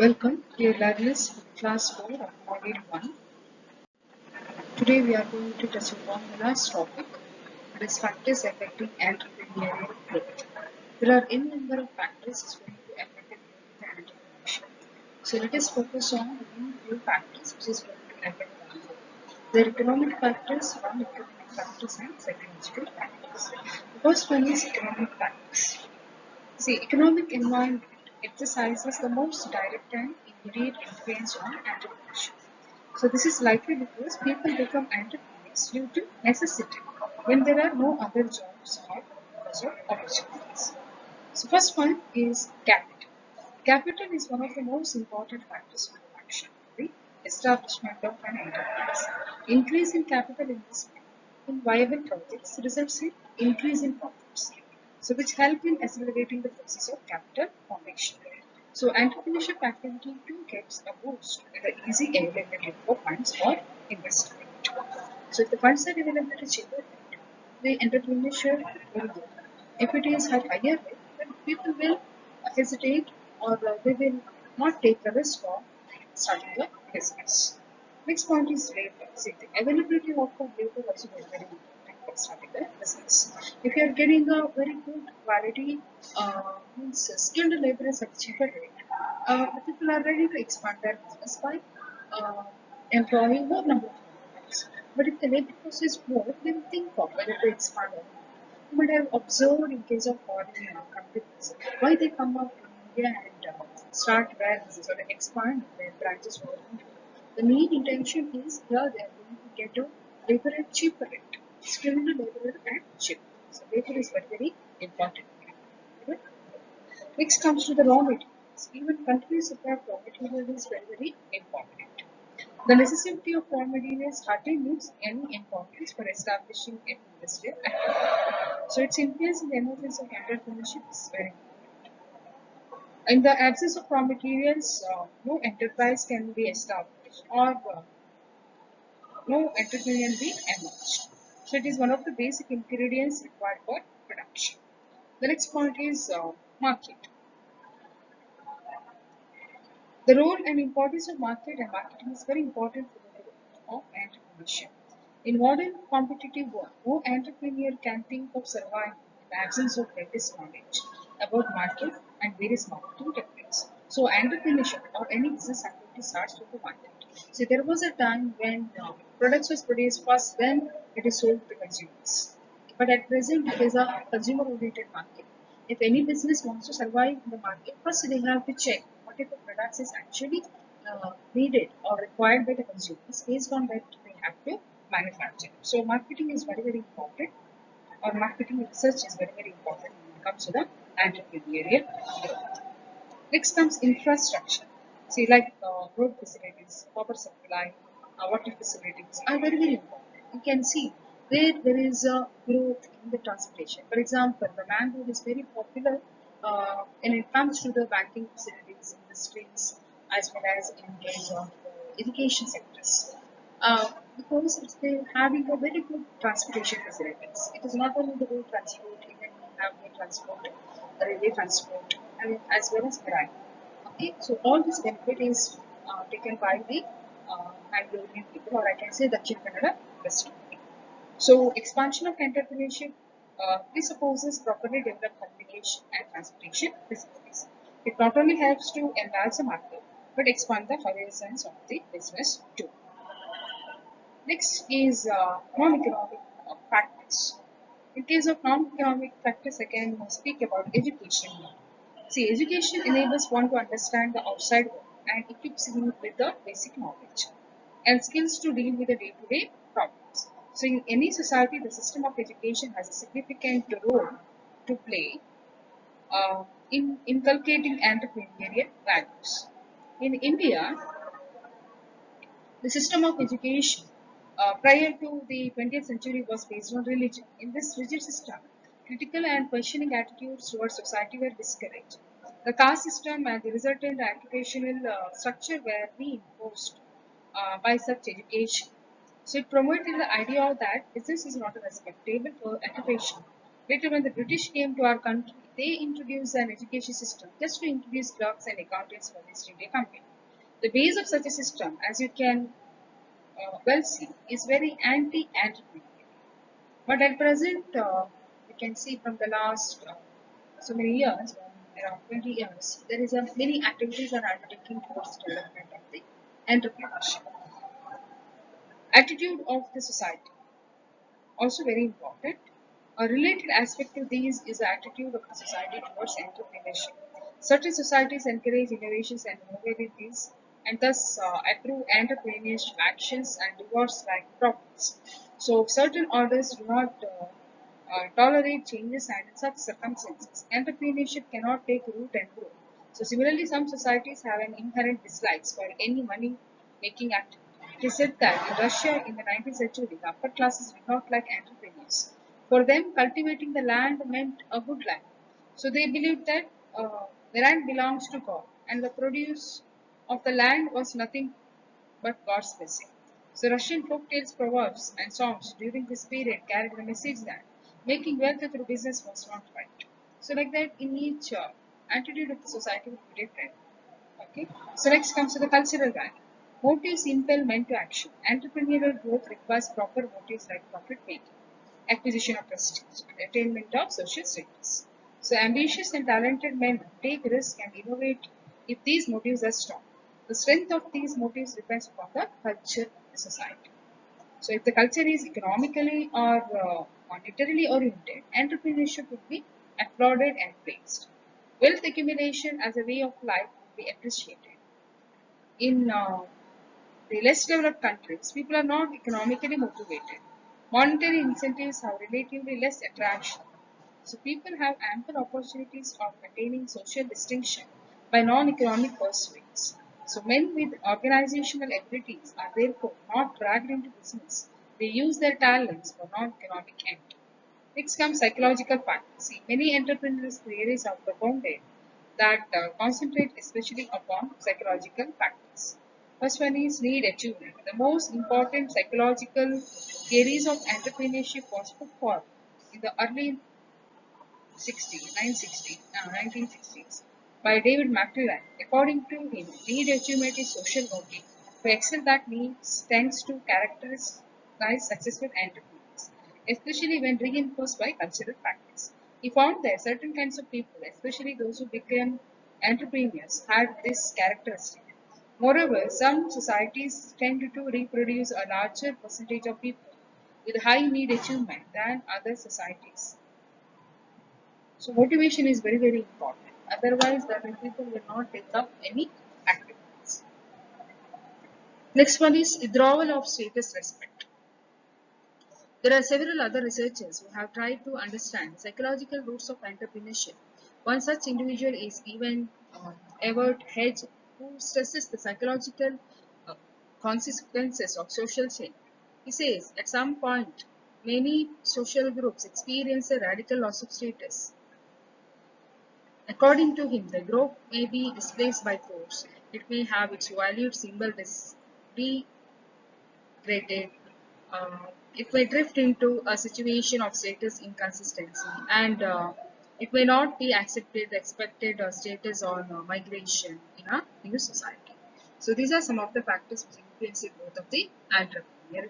Welcome, dear learners, to class 4 of module 1. Today we are going to touch upon the last topic, that is factors affecting entrepreneurial growth. There are n number of factors which going to affect the growth of entrepreneurship. So let us focus on the main few factors which is going to affect the growth. There are economic factors, non-economic factors and psychological factors. The first one is economic factors. See, economic environment exercises the most direct and immediate influence on entrepreneurship. So this is likely because people become entrepreneurs due to necessity when there are no other jobs or because of opportunities. So first one is capital. Capital is one of the most important factors for action, the establishment of an enterprise. Increase in capital investment in viable projects results in increase in profits, so which help in accelerating the process of capital formation. So entrepreneurship activity too gets a boost with the easy availability of funds for investment. So if the funds are available at a cheaper rate, the entrepreneurship will grow. If it is at higher rate, then people will hesitate or they will not take the risk of starting a business. Next point is labor. See, the availability of the labor also is very important for starting a business. If you are getting a very good quality, means skilled labor is at cheaper rate, the people are ready to expand their business by uh, employing more number of employees. But if the labor cost is more, they will think of whether to expand or not. You might have observed in case of foreign companies why they come up to India and start warehouses or expand their branches over India. The main intention is here they are going to get a labor at cheaper rate, skilled labor at cheap. So labor is very very important. Okay? Next comes to the raw materials. Even countries supply raw materials is very very important. The necessity of raw materials hardly needs any importance for establishing an industrial activity. So its influence in the emergence of entrepreneurship is very important. In the absence of raw materials, no enterprise can be established or no entrepreneur can be emerged. So it is one of the basic ingredients required for production. The next point is market. The role and importance of market and marketing is very important for the growth of entrepreneurship. In modern competitive world, no entrepreneur can think of surviving in the absence of latest knowledge about market and various marketing techniques. So entrepreneurship or any business activity starts with the market. So there was a time when products was produced first, then it is sold to consumers. But at present, it is a consumer-oriented market. If any business wants to survive in the market, first they have to check what type of products is actually needed or required by the consumers. Based on that, they have to manufacture. So marketing is very very important, or marketing research is very very important when it comes to the entrepreneurial growth. Next comes infrastructure. See, like road facilities, power supply, water facilities are very, very important. You can see where there is a growth in the transportation. For example, the man road is very popular when it comes to the banking facilities, industries, as well as in case of education sectors. Because it's having a very good transportation facilities. It is not only the road transport, even we have the transport, the railway transport, and as well as marine. Okay, so all this benefit is taken by the Mangalorean people, or I can say Dakshin Kannada district. So expansion of entrepreneurship presupposes properly developed communication and transportation facilities. It not only helps to enlarge the market, but expand the horizons of the business too. Next is non-economic factors. In case of non-economic factors, I can speak about education. See, education enables one to understand the outside world and equips him with the basic knowledge and skills to deal with the day-to-day problems. So, in any society, the system of education has a significant role to play in inculcating entrepreneurial values. In India, the system of education prior to the 20th century was based on religion. In this rigid system, critical and questioning attitudes towards society were discouraged. The caste system and the resultant occupational structure were reinforced by such education. So it promoted the idea that business is not a respectable occupation. Later, when the British came to our country, they introduced an education system just to introduce clerks and accountants for this India company. The base of such a system, as you can well see, is very anti-entrepreneurial. But at present, you can see from the last so many years, around 20 years, there is a many activities are undertaking towards development of the entrepreneurship. Attitude of the society, also very important. A related aspect to these is the attitude of the society towards entrepreneurship. Certain societies encourage innovations and novelties and thus approve entrepreneurship actions and rewards like profits. So certain orders do not tolerate changes, and in such circumstances, entrepreneurship cannot take root and grow. So similarly, some societies have an inherent dislikes for any money-making activity. It is said that in Russia in the 19th century, the upper classes did not like entrepreneurs. For them, cultivating the land meant a good life. So they believed that the land belongs to God, and the produce of the land was nothing but God's blessing. So Russian folk tales, proverbs, and songs during this period carried the message that making wealth through business was not right. So like that, in each attitude of the society would be different. Okay. So next comes to the cultural value. Motives impel men to action. Entrepreneurial growth requires proper motives like profit making, acquisition of prestige, and attainment of social status. So ambitious and talented men take risks and innovate if these motives are strong. The strength of these motives depends upon the culture of the society. So if the culture is economically or monetarily oriented, entrepreneurship would be applauded and praised. Wealth accumulation as a way of life would be appreciated. In the less developed countries, people are not economically motivated. Monetary incentives have relatively less attraction. So people have ample opportunities of attaining social distinction by non-economic pursuits. So men with organizational abilities are therefore not dragged into business. They use their talents for non-economic end. Next comes psychological factors. See, many entrepreneurs' theories are propounded that concentrate especially upon psychological factors. First one is need achievement. The most important psychological theories of entrepreneurship was put forth in the early 1960s by David McClellan. According to him, need achievement is social motive. To excel that needs tends to characterize successful entrepreneurs, especially when reinforced by cultural practice. He found that certain kinds of people, especially those who became entrepreneurs, had this characteristic. Moreover, some societies tend to reproduce a larger percentage of people with high need achievement than other societies. So motivation is very, very important. Otherwise, the people will not take up any activities. Next one is withdrawal of status respect. There are several other researchers who have tried to understand psychological roots of entrepreneurship. One such individual is even Everett Hedge, who stresses the psychological uh, consequences of social change. He says, at some point, many social groups experience a radical loss of status. According to him, the group may be displaced by force. It may have its valued symbol degraded. It may drift into a situation of status inconsistency, and it may not be accepted the expected status on migration in a new society. So these are some of the factors which influence the growth of the entrepreneur.